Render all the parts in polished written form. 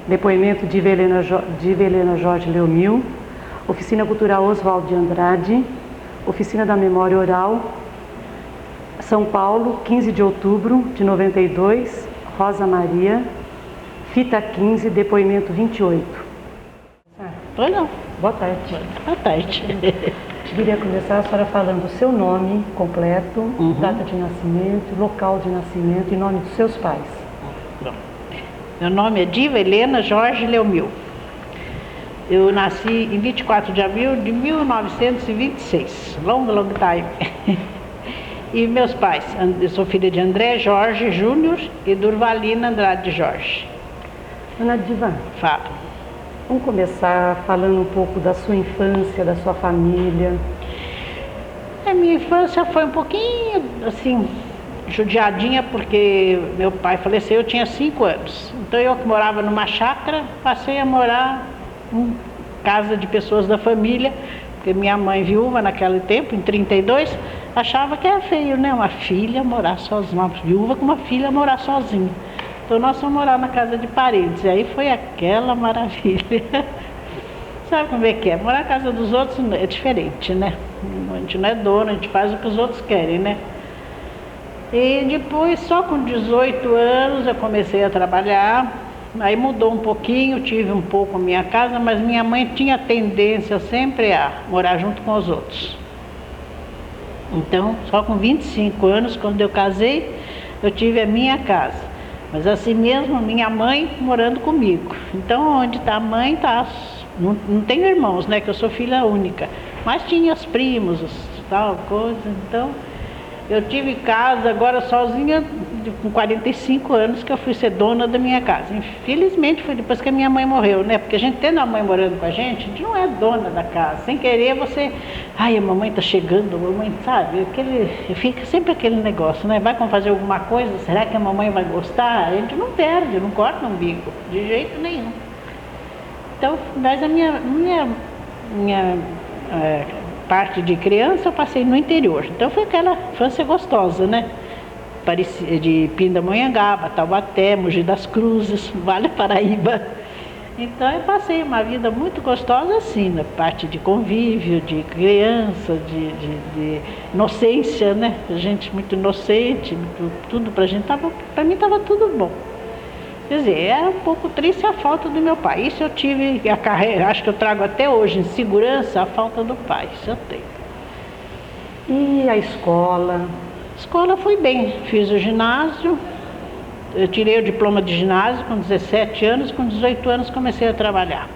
Depoimento de Ivelena Jorge Leomil. Oficina Cultural Oswaldo de Andrade. Oficina da Memória Oral. São Paulo, 15 de outubro de 92. Rosa Maria. Fita 15, depoimento 28. Pois não. Boa tarde. Boa tarde. Queria começar a senhora falando o seu nome completo, data de nascimento, local de nascimento e nome dos seus pais. Bom, meu nome é Ivelena Jorge Leomil. Eu nasci em 24 de abril de 1926, long time. E meus pais, eu sou filha de André Jorge Júnior e Durvalina Andrade Jorge. Dona Diva, Fala. vamos começar falando um pouco da sua infância, da sua família. A minha infância foi um pouquinho, assim, judiadinha, porque meu pai faleceu, eu tinha 5 anos. Então eu que morava numa chácara, passei a morar em casa de pessoas da família, porque minha mãe, viúva naquele tempo, em 32, achava que era feio, né? Uma filha morar sozinha, uma viúva com uma filha morar sozinha. Então nós fomos morar na casa de parentes, e aí foi aquela maravilha. Sabe como é que é? Morar na casa dos outros é diferente, né? A gente não é dono, a gente faz o que os outros querem, né? E depois, só com 18 anos, eu comecei a trabalhar. Aí mudou um pouquinho, tive um pouco a minha casa, mas minha mãe tinha tendência sempre a morar junto com os outros. Então, só com 25 anos, quando eu casei, eu tive a minha casa. Mas assim mesmo, minha mãe morando comigo. Então, onde está a mãe, está. Não tenho irmãos, né? Que eu sou filha única. Mas tinha os primos, tal coisa. Então, eu tive casa agora sozinha, com 45 anos, que eu fui ser dona da minha casa. Infelizmente foi depois que a minha mãe morreu, né? Porque a gente tendo a mãe morando com a gente não é dona da casa. Sem querer você, ai, a mamãe tá chegando, a mamãe, sabe? Fica sempre aquele negócio, né? Vai fazer alguma coisa, será que a mamãe vai gostar? A gente não perde, não corta o umbigo, de jeito nenhum. Então, mas a minha parte de criança eu passei no interior. Então foi aquela infância gostosa, né? De Pindamonhangaba, Taubaté, Mogi das Cruzes, Vale do Paraíba. Então eu passei uma vida muito gostosa assim, na parte de convívio, de criança, de inocência, né? A gente muito inocente, tudo pra gente pra mim estava tudo bom. Quer dizer, era um pouco triste a falta do meu pai. Isso eu tive a carreira, acho que eu trago até hoje em segurança a falta do pai, isso eu tenho. E a escola? A escola fui bem, fiz o ginásio, eu tirei o diploma de ginásio com 17 anos, com 18 anos comecei a trabalhar.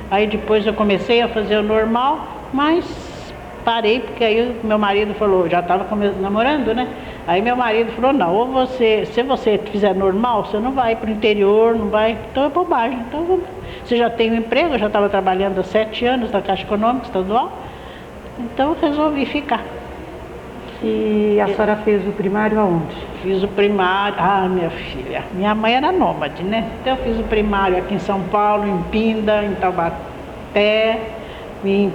Aí depois eu comecei a fazer o normal, mas parei porque aí meu marido falou, já estava namorando, né? Aí meu marido falou, não, ou se você fizer normal, você não vai para o interior, não vai, então é bobagem. Então você já tem um emprego, eu já estava trabalhando há 7 anos na Caixa Econômica Estadual, então eu resolvi ficar. E a senhora fez o primário aonde? Fiz o primário, minha filha, minha mãe era nômade, né? Então eu fiz o primário aqui em São Paulo, em Pinda, em Taubaté, em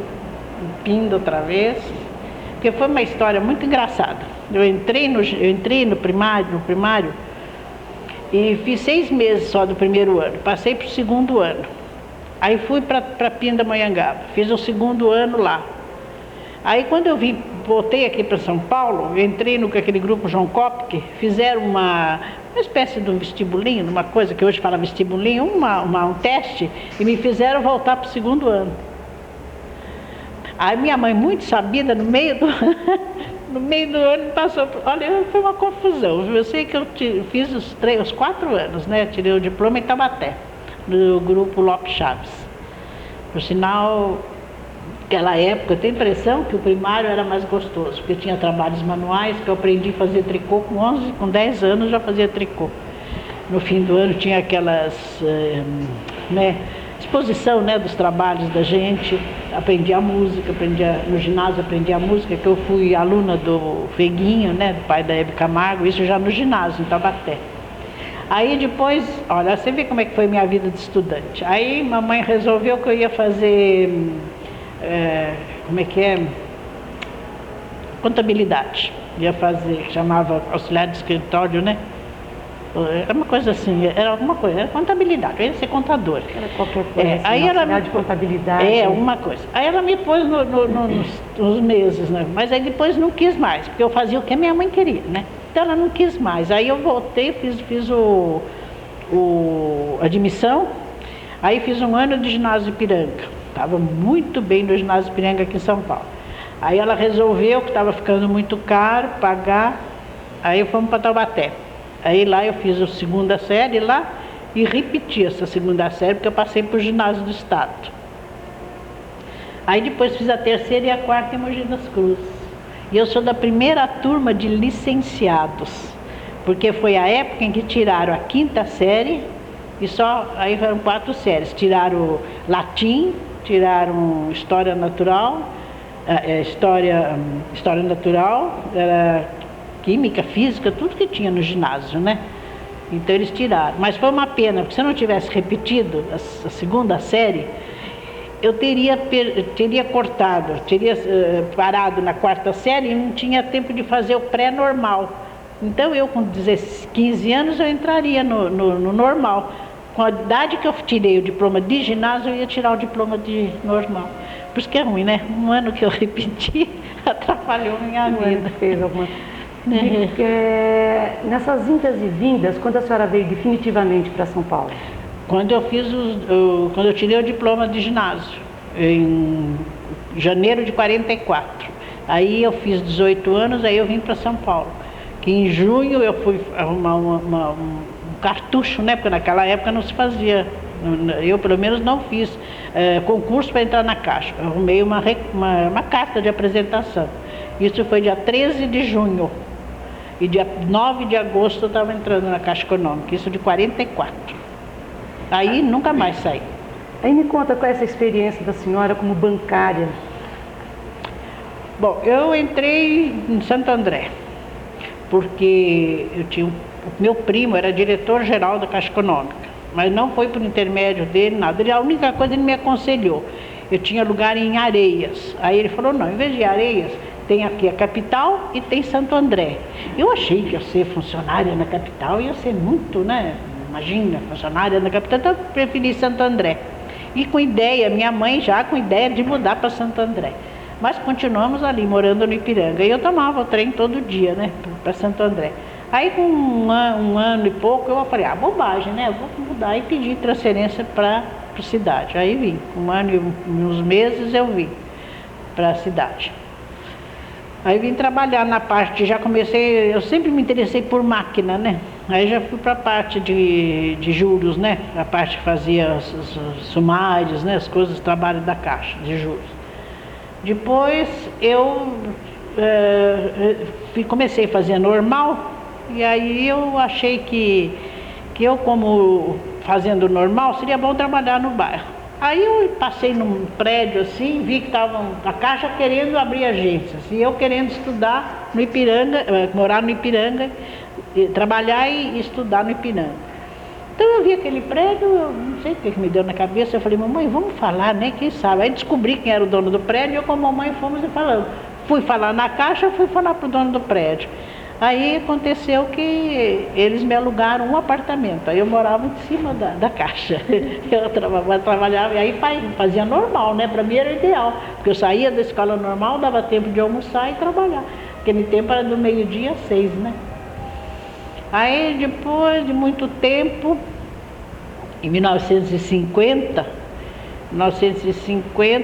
Pinda outra vez, porque foi uma história muito engraçada. Eu entrei no primário e fiz 6 meses só do primeiro ano, passei para o segundo ano. Aí fui para Pindamonhangaba, fiz o segundo ano lá. Aí quando eu voltei aqui para São Paulo, eu entrei com aquele grupo João Kopke, fizeram uma espécie de um vestibulinho, uma coisa que hoje fala vestibulinho, um teste, e me fizeram voltar para o segundo ano. Aí minha mãe, muito sabida, no meio do ano passou, olha, foi uma confusão. Eu sei que eu fiz os 4 anos, né? Tirei o diploma em Taubaté, do grupo Lopes Chaves. Por sinal, naquela época, eu tenho a impressão que o primário era mais gostoso, porque tinha trabalhos manuais, que eu aprendi a fazer tricô com 10 anos, já fazia tricô. No fim do ano tinha aquelas, exposição, né, dos trabalhos da gente, aprendi a música, no ginásio aprendi a música, que eu fui aluna do Feguinho, né, do pai da Hebe Camargo, isso já no ginásio, em Taubaté. Aí depois, olha, você vê como é que foi minha vida de estudante. Aí mamãe resolveu que eu ia fazer, contabilidade. Ia fazer, chamava auxiliar de escritório, né? Era uma coisa assim, era alguma coisa, era contabilidade, eu ia ser contadora. Era qualquer coisa, assim, aí ela auxiliar de contabilidade. alguma coisa. Aí ela me pôs nos meses, né? Mas aí depois não quis mais, porque eu fazia o que a minha mãe queria, né? Então ela não quis mais. Aí eu voltei, fiz admissão, aí fiz um ano de ginásio Ipiranga. Estava muito bem no ginásio Ipiranga aqui em São Paulo. Aí ela resolveu que estava ficando muito caro pagar, aí fomos para Taubaté. Aí lá eu fiz a segunda série lá e repeti essa segunda série, porque eu passei para o ginásio do Estado. Aí depois fiz a terceira e a quarta em Mogi das Cruzes. E eu sou da primeira turma de licenciados, porque foi a época em que tiraram a quinta série e aí foram 4 séries. Tiraram latim, tiraram história natural, história natural, química, física, tudo que tinha no ginásio, né? Então eles tiraram. Mas foi uma pena, porque se eu não tivesse repetido a segunda série, eu teria cortado, teria parado na quarta série e não tinha tempo de fazer o pré-normal. Então eu com 15 anos eu entraria no normal. Com a idade que eu tirei o diploma de ginásio, eu ia tirar o diploma de normal. Por isso que é ruim, né? Um ano que eu repeti atrapalhou minha vida. Fez alguma... Nessas indas e vindas, quando a senhora veio definitivamente para São Paulo? Quando eu tirei o diploma de ginásio, em janeiro de 44. Aí eu fiz 18 anos, aí eu vim para São Paulo. Que em junho eu fui arrumar um cartucho, né? Porque naquela época não se fazia, eu pelo menos não fiz concurso para entrar na Caixa. Eu arrumei uma carta de apresentação. Isso foi dia 13 de junho. E dia 9 de agosto eu estava entrando na Caixa Econômica, isso de 44. Aí nunca mais saí. Aí me conta qual é essa experiência da senhora como bancária. Bom, eu entrei em Santo André, porque o meu primo era diretor-geral da Caixa Econômica, mas não foi por intermédio dele, nada. A única coisa ele me aconselhou. Eu tinha lugar em Areias. Aí ele falou, não, em vez de Areias, tem aqui a capital e tem Santo André. Eu achei que ia ser funcionária na capital, ia ser muito, né? Imagina, funcionária na capital, então eu preferi Santo André. E com ideia, minha mãe já com ideia de mudar para Santo André. Mas continuamos ali, morando no Ipiranga. E eu tomava o trem todo dia, né? Para Santo André. Aí com um ano e pouco, eu falei, bobagem, né? Eu vou mudar e pedir transferência para a cidade. Aí vim, um ano e uns meses eu vim para a cidade. Aí vim trabalhar na parte, já comecei, eu sempre me interessei por máquina, né? Aí já fui para a parte de juros, né? A parte que fazia os sumários, né? As coisas, trabalho da Caixa de juros. Depois eu comecei a fazer normal, e aí eu achei que eu, como fazendo normal, seria bom trabalhar no bairro. Aí eu passei num prédio assim, vi que estavam a Caixa querendo abrir agências e eu querendo estudar no Ipiranga, morar no Ipiranga, trabalhar e estudar no Ipiranga. Então eu vi aquele prédio, eu não sei o que me deu na cabeça, eu falei, mamãe, vamos falar, né? Quem sabe? Aí descobri quem era o dono do prédio, eu com a mamãe fomos e falamos. Fui falar na Caixa, fui falar para o dono do prédio. Aí aconteceu que eles me alugaram um apartamento, aí eu morava em cima da Caixa. Eu trabalhava, e aí fazia normal, né? Para mim era ideal, porque eu saía da escola normal, dava tempo de almoçar e trabalhar. Aquele tempo era do meio-dia às 6, né? Aí depois de muito tempo, em 1950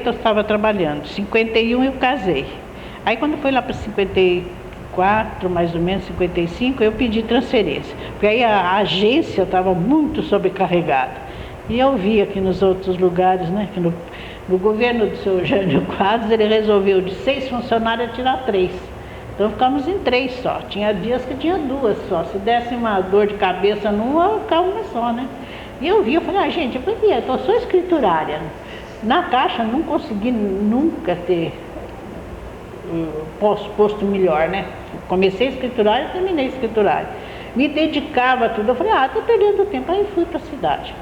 eu estava trabalhando, 51 eu casei. Aí quando foi lá para 54, mais ou menos 55, eu pedi transferência, porque aí a agência estava muito sobrecarregada. E eu vi aqui nos outros lugares, né, que no governo do seu Jânio Quadros, ele resolveu de 6 funcionários tirar 3. Então ficamos em 3 só. Tinha dias que tinha 2 só. Se desse uma dor de cabeça numa, ficava uma só, né? E eu vi, eu falei, gente, eu sou escriturária. Na Caixa não consegui nunca ter posto melhor, né? Comecei escriturária e terminei escriturária. Me dedicava a tudo. Eu falei, tô perdendo tempo. Aí fui para a cidade.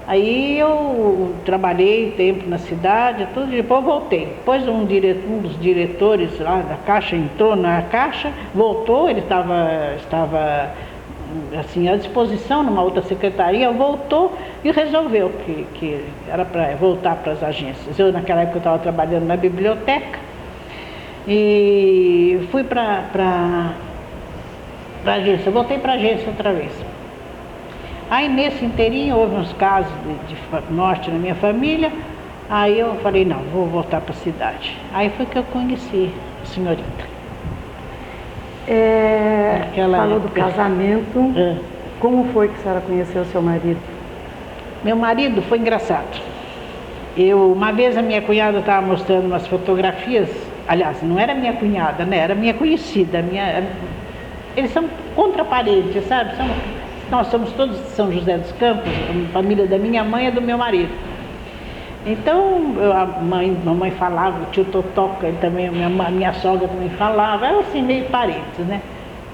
Aí eu trabalhei tempo na cidade, tudo, depois voltei. Depois um dos diretores lá da Caixa entrou na Caixa, voltou, ele estava assim, à disposição numa outra secretaria, voltou e resolveu que era para voltar para as agências. Eu, naquela época, estava trabalhando na biblioteca e fui para a agência, voltei para a agência outra vez. Aí, nesse inteirinho, houve uns casos de morte na minha família, aí eu falei, não, vou voltar para a cidade. Aí foi que eu conheci a senhorita. Falou do casamento. Como foi que a senhora conheceu o seu marido? Meu marido foi engraçado. Uma vez a minha cunhada estava mostrando umas fotografias, aliás, não era minha cunhada, né? Era minha conhecida. Eles são contraparentes, sabe? Nós somos todos de São José dos Campos, a família da minha mãe e do meu marido. Então, a mamãe falava, o tio Totoca, também, a minha sogra também falava, eram assim meio parentes, né?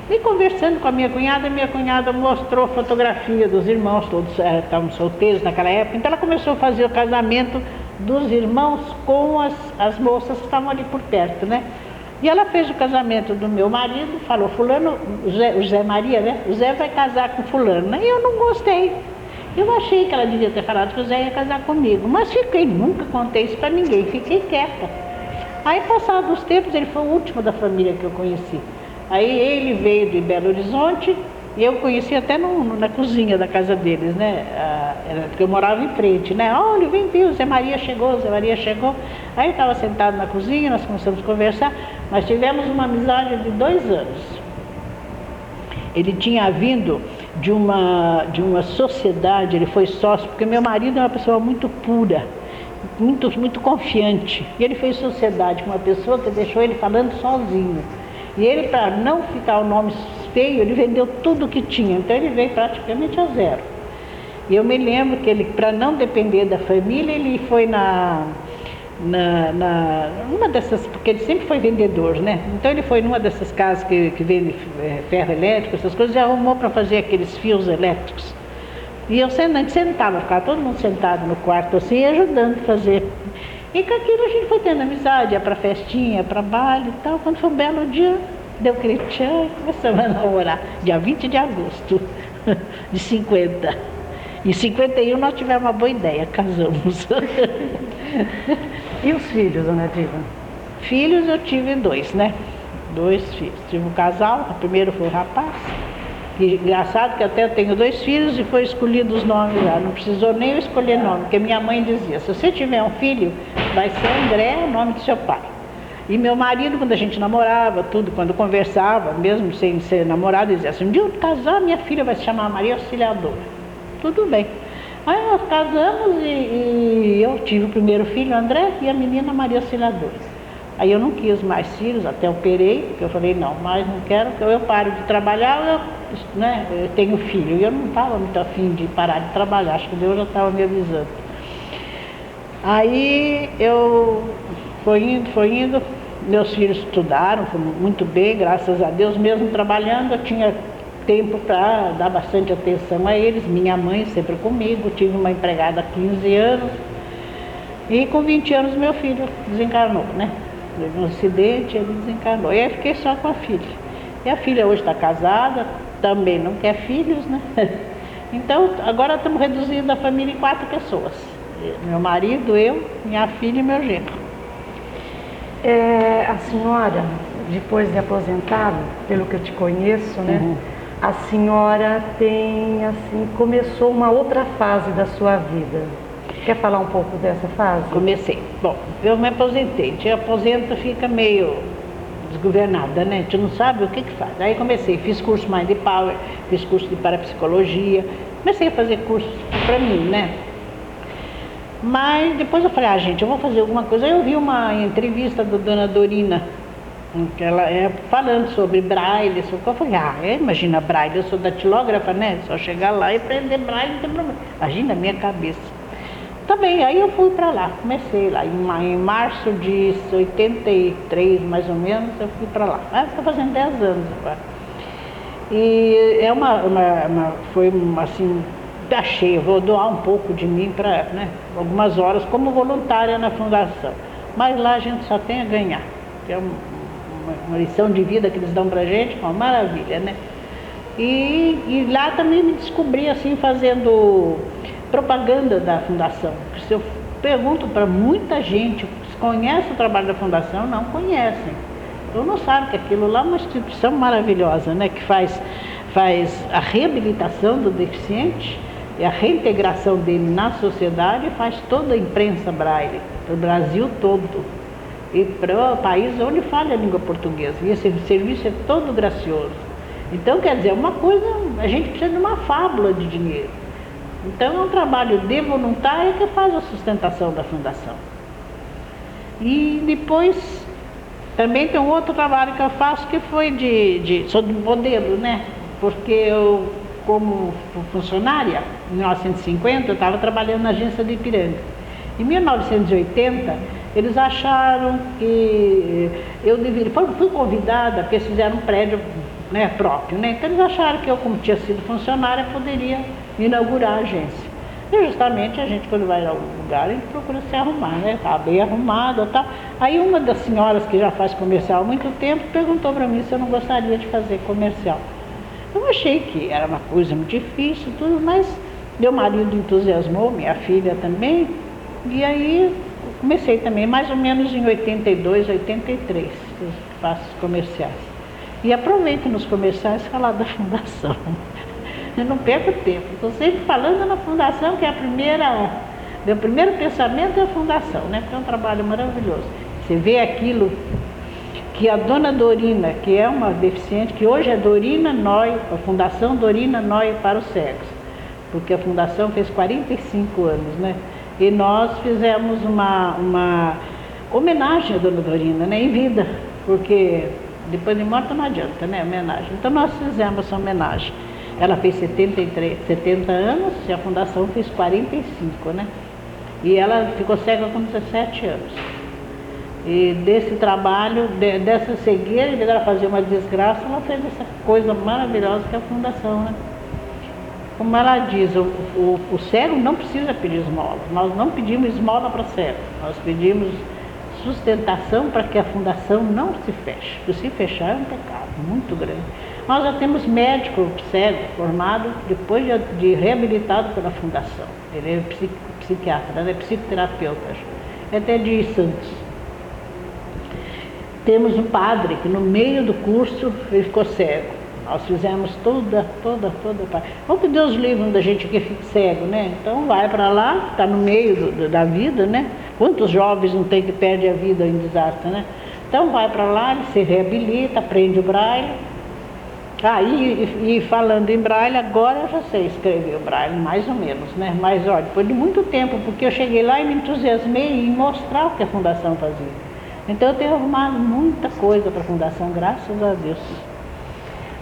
E conversando com a minha cunhada mostrou fotografia dos irmãos, todos estavam solteiros naquela época, então ela começou a fazer o casamento dos irmãos com as moças que estavam ali por perto, né? E ela fez o casamento do meu marido, falou, fulano, o Zé Maria, né? O Zé vai casar com fulano, né? E eu não gostei. Eu achei que ela devia ter falado que o Zé ia casar comigo, mas nunca contei isso para ninguém, fiquei quieta. Aí, passados os tempos, ele foi o último da família que eu conheci. Aí ele veio de Belo Horizonte e eu conheci até na cozinha da casa deles, né? Porque eu morava em frente, né? Olha, vem ver, o Zé Maria chegou. Aí eu estava sentado na cozinha, nós começamos a conversar, nós tivemos uma amizade de 2 anos. Ele tinha vindo de uma sociedade, ele foi sócio, porque meu marido é uma pessoa muito pura, muito confiante. E ele fez sociedade com uma pessoa que deixou ele falando sozinho. E ele, para não ficar o nome feio, ele vendeu tudo que tinha. Então ele veio praticamente a zero. E eu me lembro que ele, para não depender da família, ele foi numa dessas, porque ele sempre foi vendedor, né? Então ele foi numa dessas casas que vende ferro elétrico, essas coisas, e arrumou para fazer aqueles fios elétricos. E eu sentava, ficava todo mundo sentado no quarto assim, ajudando a fazer. E com aquilo a gente foi tendo amizade, ia para festinha, para baile e tal. Quando foi um belo dia, deu aquele tchan e começamos a namorar. Dia 20 de agosto de 50. Em 51 nós tivemos uma boa ideia, casamos. E os filhos, dona Diva? Filhos eu tive 2, né? 2 filhos. Tive um casal, o primeiro foi o rapaz. E engraçado que até eu tenho 2 filhos e foi escolhido os nomes lá. Não precisou nem eu escolher nome, porque minha mãe dizia, se você tiver um filho, vai ser André, o nome do seu pai. E meu marido, quando a gente namorava, tudo, quando conversava, mesmo sem ser namorado, dizia assim, um dia eu casar, minha filha vai se chamar Maria Auxiliadora. Tudo bem. Aí nós casamos e eu tive o primeiro filho, André, e a menina Maria Auxiliadora. Aí eu não quis mais filhos, até operei, porque eu falei, não, mas não quero, porque eu paro de trabalhar, eu tenho filho. E eu não estava muito afim de parar de trabalhar, acho que Deus já estava me avisando. Aí eu foi indo, meus filhos estudaram, foi muito bem, graças a Deus, mesmo trabalhando, eu tinha tempo para dar bastante atenção a eles, minha mãe sempre comigo, tive uma empregada há 15 anos, e com 20 anos meu filho desencarnou, né? Teve um acidente, ele desencarnou. E aí fiquei só com a filha. E a filha hoje está casada, também não quer filhos, né? Então, agora estamos reduzindo a família em 4 pessoas. Meu marido, eu, minha filha e meu genro. A senhora, depois de aposentada, pelo que eu te conheço, né? A senhora começou uma outra fase da sua vida. Quer falar um pouco dessa fase? Comecei. Bom, eu me aposentei. A gente aposenta, fica meio desgovernada, né? A gente não sabe o que faz. Aí comecei, fiz curso Mind Power, fiz curso de parapsicologia, comecei a fazer cursos para mim, né? Mas depois eu falei, gente, eu vou fazer alguma coisa. Aí eu vi uma entrevista da dona Dorina, que ela falando sobre braille, eu falei, imagina braille, eu sou datilógrafa, né? Só chegar lá e aprender braille, não tem problema. Imagina a minha cabeça. Tá bem, aí eu fui para lá, comecei lá, em março de 83, mais ou menos, eu fui para lá. Estou fazendo 10 anos agora. E foi assim, achei, eu vou doar um pouco de mim para, né, algumas horas como voluntária na fundação. Mas lá a gente só tem a ganhar, que é uma lição de vida que eles dão para a gente, uma maravilha, né? E lá também me descobri assim fazendo propaganda da fundação. Se eu pergunto para muita gente, se conhece o trabalho da fundação, não conhecem. Então não sabem que aquilo lá é uma instituição maravilhosa, né? Que faz a reabilitação do deficiente e a reintegração dele na sociedade, e faz toda a imprensa braille, para o Brasil todo, e para o país onde fala a língua portuguesa. E esse serviço é todo gracioso. Então, quer dizer, uma coisa, a gente precisa de uma fábula de dinheiro. Então, é um trabalho de voluntário que faz a sustentação da fundação. E depois, também tem um outro trabalho que eu faço, que foi sou de modelo, né? Porque eu, como funcionária, em 1950, eu estava trabalhando na agência de Ipiranga. Em 1980, eles acharam que eu deveria... Fui convidada, porque eles fizeram um prédio, né, próprio, né? Então eles acharam que eu, como tinha sido funcionária, poderia inaugurar a agência. E justamente a gente, quando vai a algum lugar, a gente procura se arrumar, né? Tá bem arrumada e tal. Aí uma das senhoras que já faz comercial há muito tempo perguntou para mim se eu não gostaria de fazer comercial. Eu achei que era uma coisa muito difícil, tudo, mas meu marido entusiasmou, minha filha também, e aí comecei também, mais ou menos em 82, 83, eu faço comerciais. E aproveito nos comerciais falar da fundação. Eu não perco tempo, estou sempre falando na fundação, que é meu primeiro pensamento é a fundação, né? Porque é um trabalho maravilhoso. Você vê aquilo que a dona Dorina, que é uma deficiente, que hoje é Dorina Noy, a Fundação Dorina Noy para os Cegos, porque a fundação fez 45 anos, né? E nós fizemos uma homenagem à dona Dorina, né? Em vida, porque depois de morta não adianta, né? Homenagem. Então nós fizemos essa homenagem. Ela fez 70 anos e a fundação fez 45, né? E ela ficou cega com 17 anos. E desse trabalho, dessa cegueira, em vez dela fazer uma desgraça, ela fez essa coisa maravilhosa que é a fundação, né? Como ela diz, o cego não precisa pedir esmola. Nós não pedimos esmola para cego. Nós pedimos sustentação para que a fundação não se feche. Porque se fechar é um pecado muito grande. Nós já temos médico cego formado depois de reabilitado pela fundação. Ele é psiquiatra, ele é psicoterapeuta, até de Santos. Temos um padre que no meio do curso ele ficou cego. Nós fizemos toda. Vamos que Deus livre da gente que fique cego, né? Então vai para lá, está no meio da vida, né? Quantos jovens não tem que perde a vida em desastre, né? Então vai para lá, ele se reabilita, aprende o braille. E falando em braille, agora eu já sei escrever o braille, mais ou menos, né? Mas olha, depois de muito tempo, porque eu cheguei lá e me entusiasmei em mostrar o que a fundação fazia. Então eu tenho arrumado muita coisa para a fundação, graças a Deus.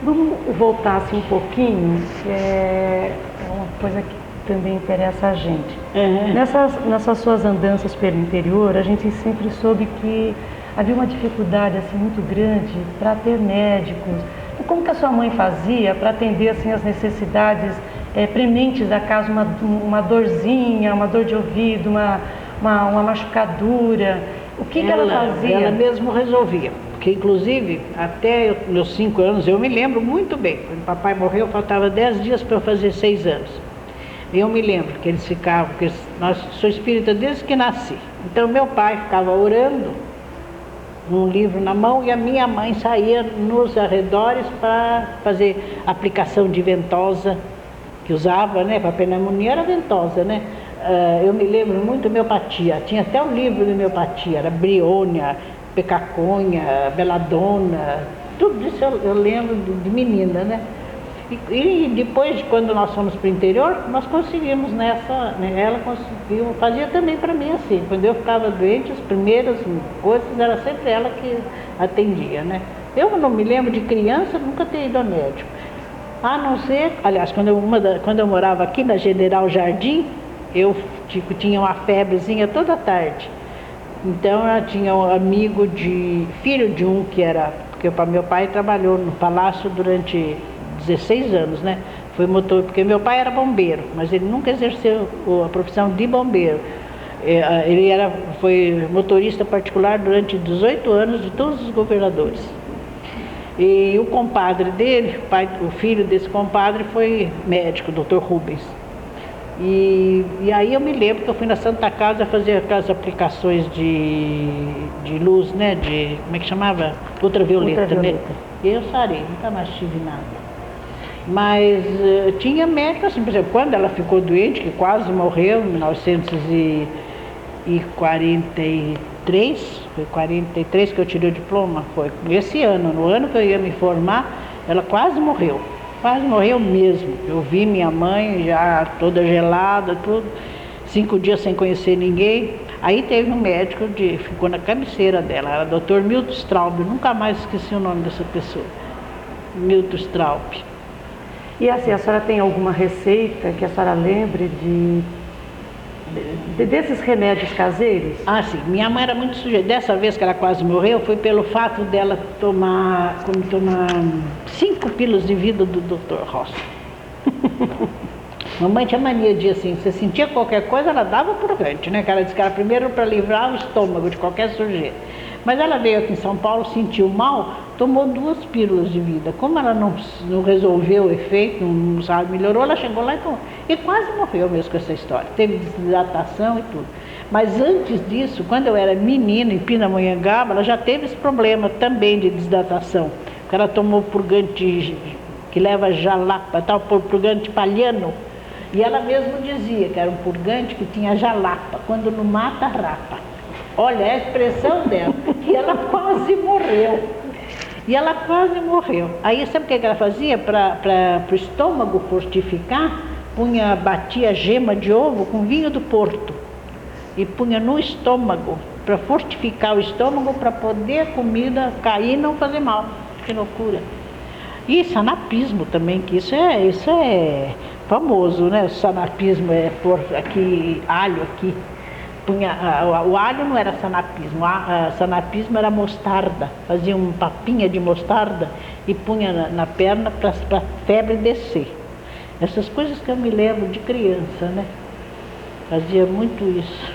Vamos voltar assim um pouquinho, que é uma coisa que também interessa a gente. Uhum. Nessas suas andanças pelo interior, a gente sempre soube que havia uma dificuldade assim muito grande para ter médicos. E como que a sua mãe fazia para atender assim as necessidades prementes da casa, uma dorzinha, uma dor de ouvido, uma machucadura? O que ela fazia? Ela mesmo resolvia. Porque, inclusive, até meus 5 anos, eu me lembro muito bem. Quando o papai morreu, faltava 10 dias para eu fazer 6 anos. Eu me lembro que eles ficavam, porque nós sou espírita desde que nasci. Então, meu pai ficava orando, um livro na mão, e a minha mãe saía nos arredores para fazer aplicação de ventosa, que usava, né? Para pneumonia era ventosa, né? Eu me lembro muito homeopatia. Tinha até um livro de homeopatia, era Briônia, Pecaconha, Beladona, tudo isso eu lembro de menina, né? E depois, quando nós fomos para o interior, nós conseguimos ela conseguiu, fazia também para mim assim, quando eu ficava doente, as primeiras coisas era sempre ela que atendia, né? Eu não me lembro de criança, nunca ter ido ao médico, a não ser, aliás, quando eu morava aqui na General Jardim, eu tinha uma febrezinha toda tarde. Então eu tinha um amigo filho de um que era, porque meu pai trabalhou no palácio durante 16 anos, né? Foi motor, porque meu pai era bombeiro, mas ele nunca exerceu a profissão de bombeiro. Ele foi motorista particular durante 18 anos de todos os governadores. E o compadre dele, o filho desse compadre, foi médico, o Dr. Rubens. E aí eu me lembro que eu fui na Santa Casa fazer aquelas aplicações de luz, né? Como é que chamava? Ultravioleta, né? E eu sarei, nunca mais tive nada. Mas tinha médico assim, por exemplo, quando ela ficou doente, que quase morreu, em 1943, foi 43 que eu tirei o diploma, foi esse ano, no ano que eu ia me formar, ela quase morreu mesmo. Eu vi minha mãe já toda gelada, tudo, 5 dias sem conhecer ninguém. Aí teve um médico, ficou na cabeceira dela, era o Dr. Milton Straub, eu nunca mais esqueci o nome dessa pessoa, Milton Straub. E assim, a senhora tem alguma receita que a senhora lembre desses remédios caseiros? Ah, sim. Minha mãe era muito sujeita. Dessa vez que ela quase morreu, foi pelo fato dela tomar 5 pílulas de vida do Dr. Rossi. Mamãe tinha mania de assim, você sentia qualquer coisa, ela dava purgante, né? Que ela disse que era primeiro para livrar o estômago de qualquer sujeira. Mas ela veio aqui em São Paulo, sentiu mal, tomou 2 pílulas de vida. Como ela não resolveu o efeito, não sabe, melhorou, ela chegou lá e tomou. E quase morreu mesmo com essa história. Teve desidratação e tudo. Mas antes disso, quando eu era menina, em Pindamonhangaba, ela já teve esse problema também de desidratação. Porque ela tomou purgante que leva jalapa, tal, purgante palhano. E ela mesma dizia que era um purgante que tinha jalapa. Quando não mata, rapa. Olha, é a expressão dela. E ela quase morreu. Aí sabe o que ela fazia? Para o estômago fortificar, batia gema de ovo com vinho do Porto. E punha no estômago, para fortificar o estômago, para poder a comida cair e não fazer mal. Que loucura. E sanapismo também, que isso é famoso, né? O sanapismo é pôr aqui, alho aqui. O alho não era sanapismo, sanapismo era mostarda, fazia uma papinha de mostarda e punha na perna para a febre descer. Essas coisas que eu me lembro de criança, né? Fazia muito isso.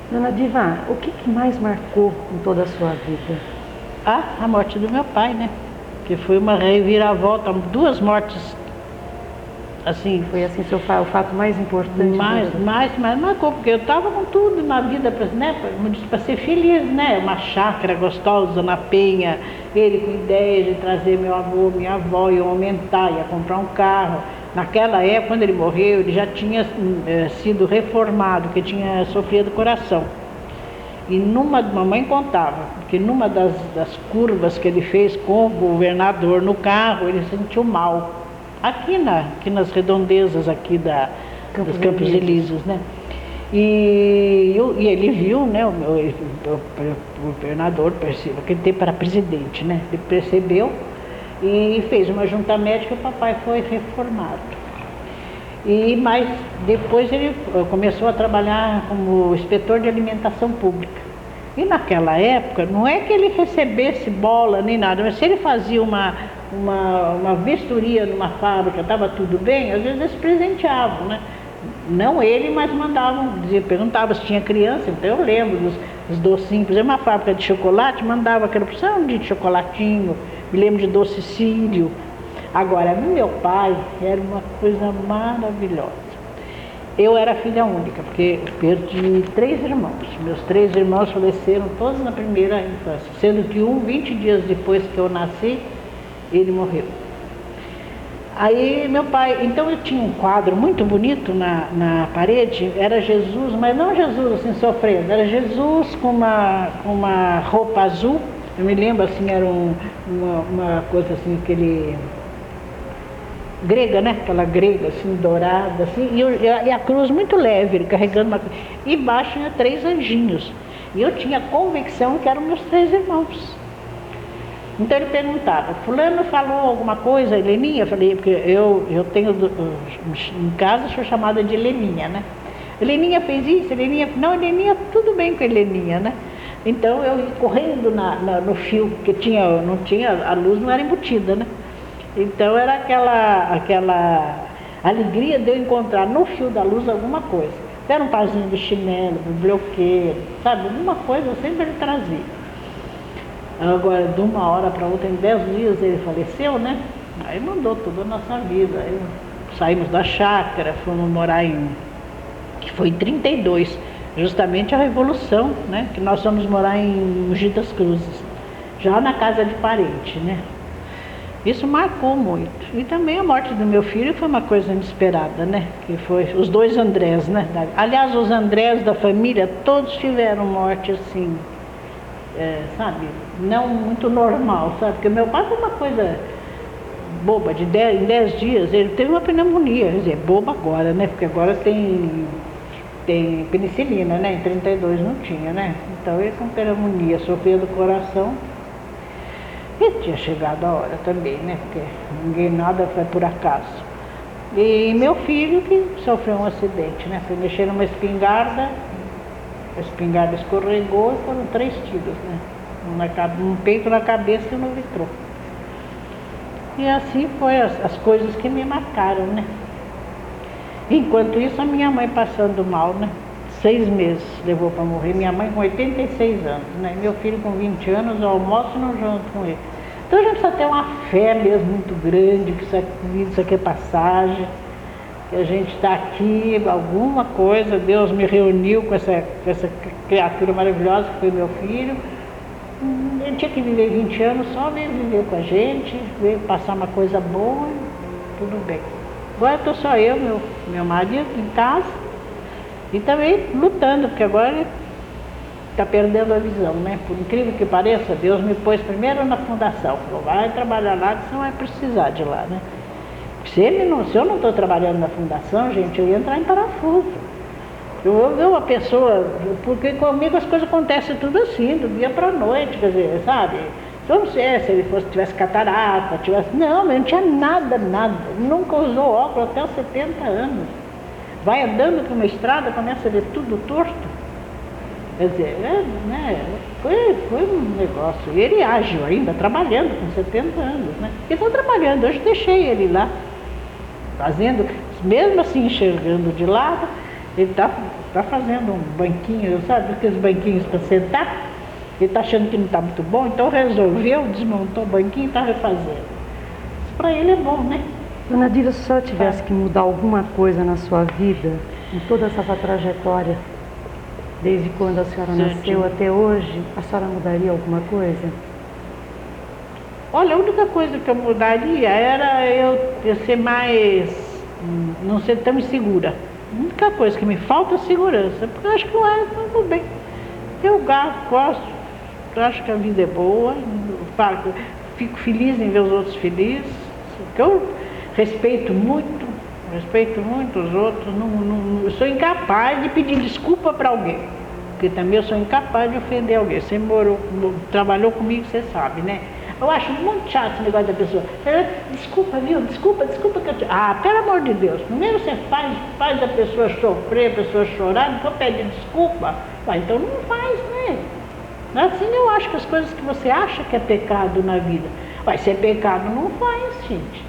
Dona Diva, o que mais marcou em toda a sua vida? A morte do meu pai, né? Que foi uma reviravolta, 2 mortes. Assim, foi assim o fato mais importante? Mais marcou, porque eu estava com tudo na vida, né, para ser feliz, né? Uma chácara gostosa na Penha, ele com ideia de trazer meu avô, minha avó, ia aumentar, ia comprar um carro. Naquela época, quando ele morreu, ele já tinha sido reformado, que tinha sofrido do coração. E mamãe contava, que numa das curvas que ele fez com o governador no carro, ele sentiu mal. Aqui nas redondezas aqui dos Campos Elíseos, né? E ele viu, né, o governador, que ele teve para presidente, né? Ele percebeu e fez uma junta médica e o papai foi reformado. Mas depois ele começou a trabalhar como inspetor de alimentação pública. E naquela época, não é que ele recebesse bola nem nada, mas se ele fazia uma vistoria numa fábrica, estava tudo bem, às vezes eles presenteavam, né? Não ele, mas mandavam, perguntavam se tinha criança, então eu lembro dos docinhos. Por exemplo, uma fábrica de chocolate mandava aquela porção de chocolatinho, me lembro de doce sírio. Agora, meu pai era uma coisa maravilhosa. Eu era filha única, porque perdi 3 irmãos. Meus 3 irmãos faleceram todos na primeira infância, sendo que 20 dias depois que eu nasci, ele morreu. Aí meu pai, então eu tinha um quadro muito bonito na parede, era Jesus, mas não Jesus assim sofrendo, era Jesus com uma roupa azul, eu me lembro assim, era uma coisa assim, grega, né? Aquela grega assim, dourada, assim, e a cruz muito leve, ele carregando uma cruz. E embaixo tinha 3 anjinhos. E eu tinha convicção que eram meus 3 irmãos. Então ele perguntava, fulano falou alguma coisa, Heleninha? Eu falei, porque eu tenho, em casa sou chamada de Heleninha, né? Heleninha fez isso, Heleninha... Não, Heleninha, tudo bem com a Heleninha, né? Então eu ia correndo no fio, porque a luz não era embutida, né? Então era aquela alegria de eu encontrar no fio da luz alguma coisa. Era um parzinho de chinelo, biblioqueiro, sabe? Alguma coisa sempre ele trazia. Agora, de uma hora para outra, em 10 dias ele faleceu, né? Aí mudou toda a nossa vida. Aí saímos da chácara, fomos morar que foi em 32, justamente a Revolução, né? Que nós fomos morar em Mogi das Cruzes, já na casa de parente, né? Isso marcou muito. E também a morte do meu filho foi uma coisa inesperada, né? Que foi os dois Andrés, né? Aliás, os Andrés da família, todos tiveram morte assim, sabe? Não muito normal, sabe? Porque meu pai foi uma coisa boba, em 10 dias ele teve uma pneumonia, quer dizer, boba agora, né? Porque agora tem penicilina, né? Em 32 não tinha, né? Então ele com pneumonia, sofreu do coração. E tinha chegado a hora também, né? Porque ninguém nada foi por acaso. E meu filho que sofreu um acidente, né? Foi mexer numa espingarda, a espingarda escorregou e foram 3 tiros, né? Um peito na cabeça e no vitrô. E assim foi as coisas que me marcaram, né? Enquanto isso, a minha mãe passando mal, né? 6 meses levou para morrer. Minha mãe com 86 anos, né? Meu filho com 20 anos, eu almoço não junto com ele. Então a gente precisa ter uma fé mesmo muito grande, que isso aqui é passagem, que a gente está aqui, alguma coisa, Deus me reuniu com essa criatura maravilhosa que foi meu filho. Ele tinha que viver 20 anos, só veio viver com a gente, veio passar uma coisa boa, tudo bem. Agora estou só eu, meu marido em casa. E também lutando, porque agora ele está perdendo a visão, né? Por incrível que pareça, Deus me pôs primeiro na fundação. Falou, vai trabalhar lá que você não vai precisar de lá, né? Se eu não estou trabalhando na fundação, gente, eu ia entrar em parafuso. Eu vou ver uma pessoa, porque comigo as coisas acontecem tudo assim, do dia para a noite, quer dizer, sabe? Se eu não sei se ele tivesse catarata, Não, ele não tinha nada, nunca usou óculos até os 70 anos. Vai andando por uma estrada, começa a ver tudo torto. Quer dizer, né, foi um negócio. E ele ágil ainda, trabalhando com 70 anos, né? Ele está trabalhando, hoje deixei ele lá, fazendo, mesmo assim enxergando de lado, ele está fazendo um banquinho, sabe, aqueles banquinhos para sentar. Ele está achando que não está muito bom, então resolveu, desmontou o banquinho e está refazendo. Isso para ele é bom, né? Dona Dila, se a senhora tivesse que mudar alguma coisa na sua vida, em toda essa sua trajetória, desde quando a senhora nasceu até hoje, a senhora mudaria alguma coisa? Olha, a única coisa que eu mudaria era eu ser mais, não ser tão insegura. A única coisa que me falta é segurança, porque eu acho que não é tudo bem. Eu gosto, acho que a vida é boa, fico feliz em ver os outros felizes, porque eu respeito muito os outros, eu sou incapaz de pedir desculpa para alguém, porque também eu sou incapaz de ofender alguém. Você trabalhou comigo, você sabe, né? Eu acho muito chato esse negócio da pessoa. Desculpa, viu? Desculpa que eu te... Ah, pelo amor de Deus, primeiro você faz a pessoa sofrer, a pessoa chorar, depois pede desculpa. Então não faz, né? Assim eu acho que as coisas que você acha que é pecado na vida, se é pecado, não faz, gente.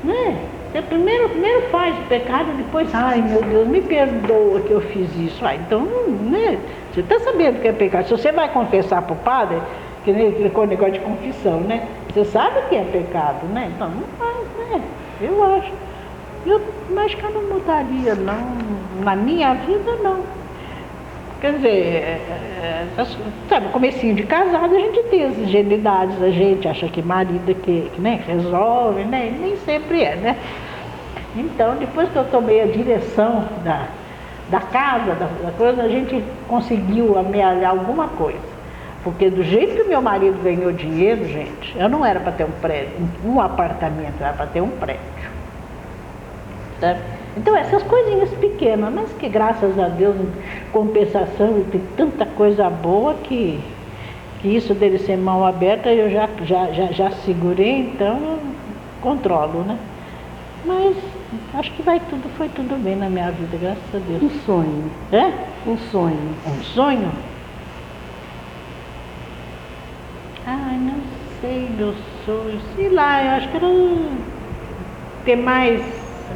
Né? Você primeiro faz o pecado, depois, ai meu Deus, me perdoa que eu fiz isso. Então, né? Você está sabendo que é pecado. Se você vai confessar para o padre, que nem o negócio de confissão, né? Você sabe que é pecado, né? Então não faz, né? Eu acho. Eu acho que eu não mudaria, não. Na minha vida, não. Quer dizer, sabe, no comecinho de casado a gente tem as ingenuidades, a gente acha que marido que né, resolve, né? Nem sempre é, né? Então, depois que eu tomei a direção da casa, da coisa, a gente conseguiu amealhar alguma coisa. Porque do jeito que meu marido ganhou dinheiro, gente, eu não era para ter um prédio, um apartamento, era para ter um prédio. Sabe? Então essas coisinhas pequenas, mas que graças a Deus, em compensação, tem tanta coisa boa que isso dele ser mão aberta eu já segurei, então eu controlo, né? Mas acho que foi tudo bem na minha vida, graças a Deus. Um sonho. É? Um sonho. Um sonho? Ai, não sei, meu sonho, sei lá, eu acho que era ter mais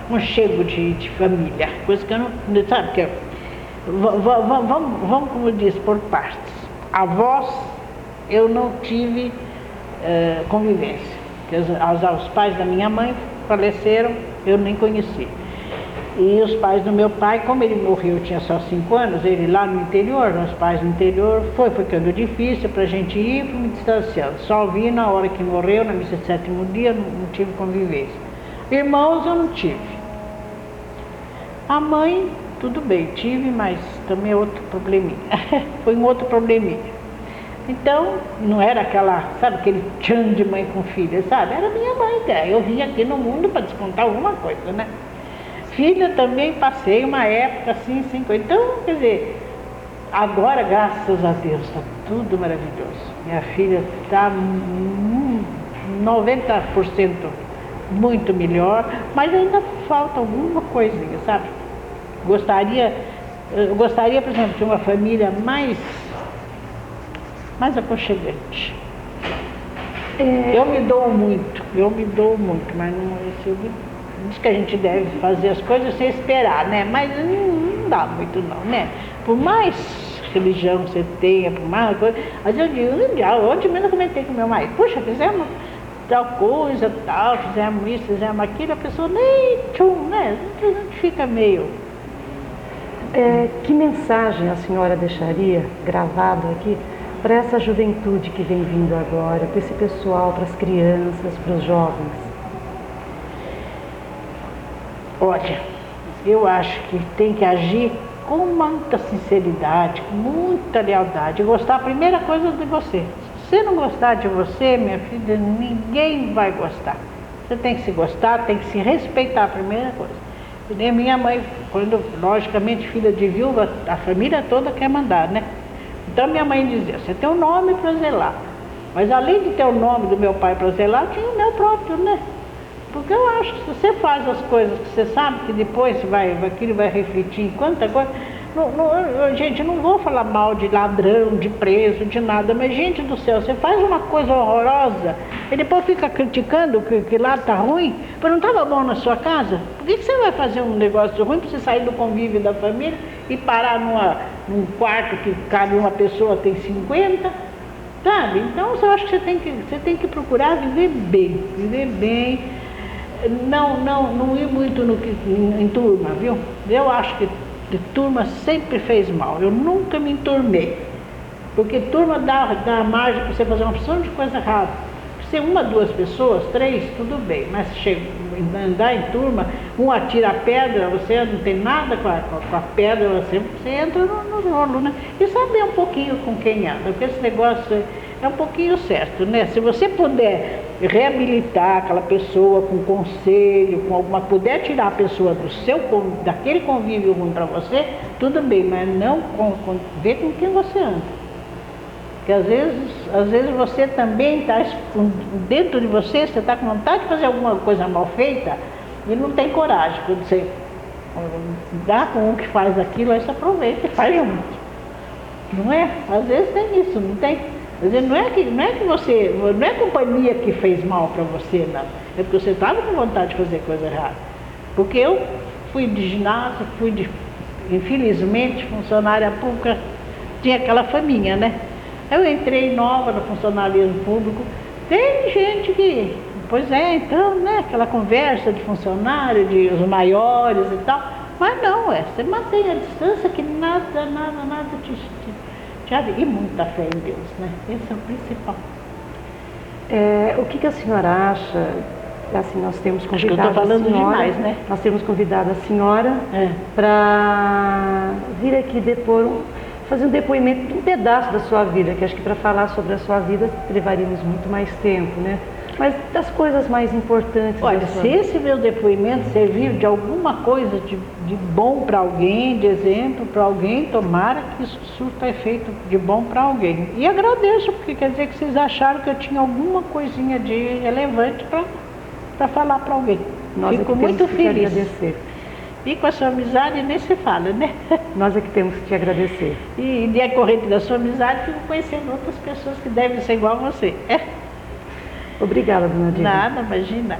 aconchego de família, coisa que eu não, sabe, que vamos como diz, por partes. Avós, eu não tive convivência. Os pais da minha mãe faleceram, eu nem conheci. E os pais do meu pai, como ele morreu, eu tinha só 5 anos, ele lá no interior, meus pais no interior, foi ficando difícil para a gente ir, fui me distanciando. Só vi na hora que morreu, na missa de 7º dia, não tive convivência. Irmãos eu não tive. A mãe, tudo bem, tive, mas também é outro probleminha. Foi um outro probleminha. Então, não era aquela, sabe, aquele tchan de mãe com filha, sabe? Era minha mãe, cara. Eu vim aqui no mundo para descontar alguma coisa, né? Filha também passei uma época assim, 50. Então, quer dizer, agora, graças a Deus, está tudo maravilhoso. Minha filha está 90% muito melhor, mas ainda falta alguma coisinha, sabe? Eu gostaria, por exemplo, de uma família mais aconchegante. Eu me dou muito, mas não diz que a gente deve fazer as coisas sem esperar, né? Mas não dá muito não, né? Por mais religião que você tenha, por mais coisa, às vezes eu digo, ontem mesmo eu comentei com meu marido, puxa, fizemos tal coisa, tal, fizemos isso, fizemos aquilo, a pessoa nem tchum, né? A gente fica meio... Que mensagem a senhora deixaria, gravado aqui, para essa juventude que vem vindo agora, para esse pessoal, para as crianças, para os jovens? Olha, eu acho que tem que agir com muita sinceridade, com muita lealdade. Gostar, a primeira coisa de você. Se você não gostar de você, minha filha, ninguém vai gostar. Você tem que se gostar, tem que se respeitar, a primeira coisa. E nem minha mãe, quando, logicamente, filha de viúva, a família toda quer mandar, né? Então minha mãe dizia, você tem um nome para zelar. Mas além de ter o nome do meu pai para zelar, tinha o meu próprio, né? Porque eu acho que se você faz as coisas que você sabe que depois aquilo vai refletir em quanta coisa... gente, eu não vou falar mal de ladrão, de preso, de nada, mas gente do céu, você faz uma coisa horrorosa e depois fica criticando que lá está ruim, mas não estava bom na sua casa? Por que você vai fazer um negócio ruim para você sair do convívio da família e parar num quarto que cabe uma pessoa, tem 50? Sabe? Então eu acho que você tem que procurar viver bem. Não ir muito em turma, viu? Eu acho que de turma sempre fez mal. Eu nunca me enturmei. Porque turma dá margem para você fazer uma opção de coisa errada. Se 1, 2 pessoas, 3, tudo bem. Mas andar em turma, um atira a pedra, você não tem nada com a pedra, você entra no rolo, né? E saber um pouquinho com quem anda, porque esse negócio é um pouquinho certo, né? Se você puder reabilitar aquela pessoa com conselho, com alguma, puder tirar a pessoa daquele convívio ruim para você, tudo bem, mas não ver com quem você anda. Porque às vezes você também está dentro de você está com vontade de fazer alguma coisa mal feita e não tem coragem. Quando você dá com um que faz aquilo, aí você aproveita e faz junto. Não é? Às vezes tem isso, não tem? Às vezes não é a companhia que fez mal para você, não. É porque você estava com vontade de fazer coisa errada. Porque eu fui de ginásio, infelizmente, funcionária pública, tinha aquela faminha, né? Eu entrei nova no funcionalismo público, tem gente que, pois é, então, né, aquela conversa de funcionário, de os maiores e tal, mas não, você mantém a distância que nada te abre. E muita fé em Deus, né? Esse é o principal. O que a senhora acha? Assim, nós temos convidado Acho que eu tô falando a senhora, demais, né? Nós temos convidado a senhora para vir aqui fazer um depoimento de um pedaço da sua vida, que acho que para falar sobre a sua vida levaríamos muito mais tempo, né? Mas das coisas mais importantes. Olha, se esse meu depoimento servir de alguma coisa de bom para alguém, de exemplo para alguém, tomara que isso surta efeito de bom para alguém. E agradeço, porque quer dizer que vocês acharam que eu tinha alguma coisinha de relevante para falar para alguém. Nós Fico muito feliz. Agradecer. E com a sua amizade nem se fala, né? Nós é que temos que te agradecer. E decorrente da sua amizade, fico conhecendo outras pessoas que devem ser igual a você. Obrigada, dona Dina. Nada, imagina.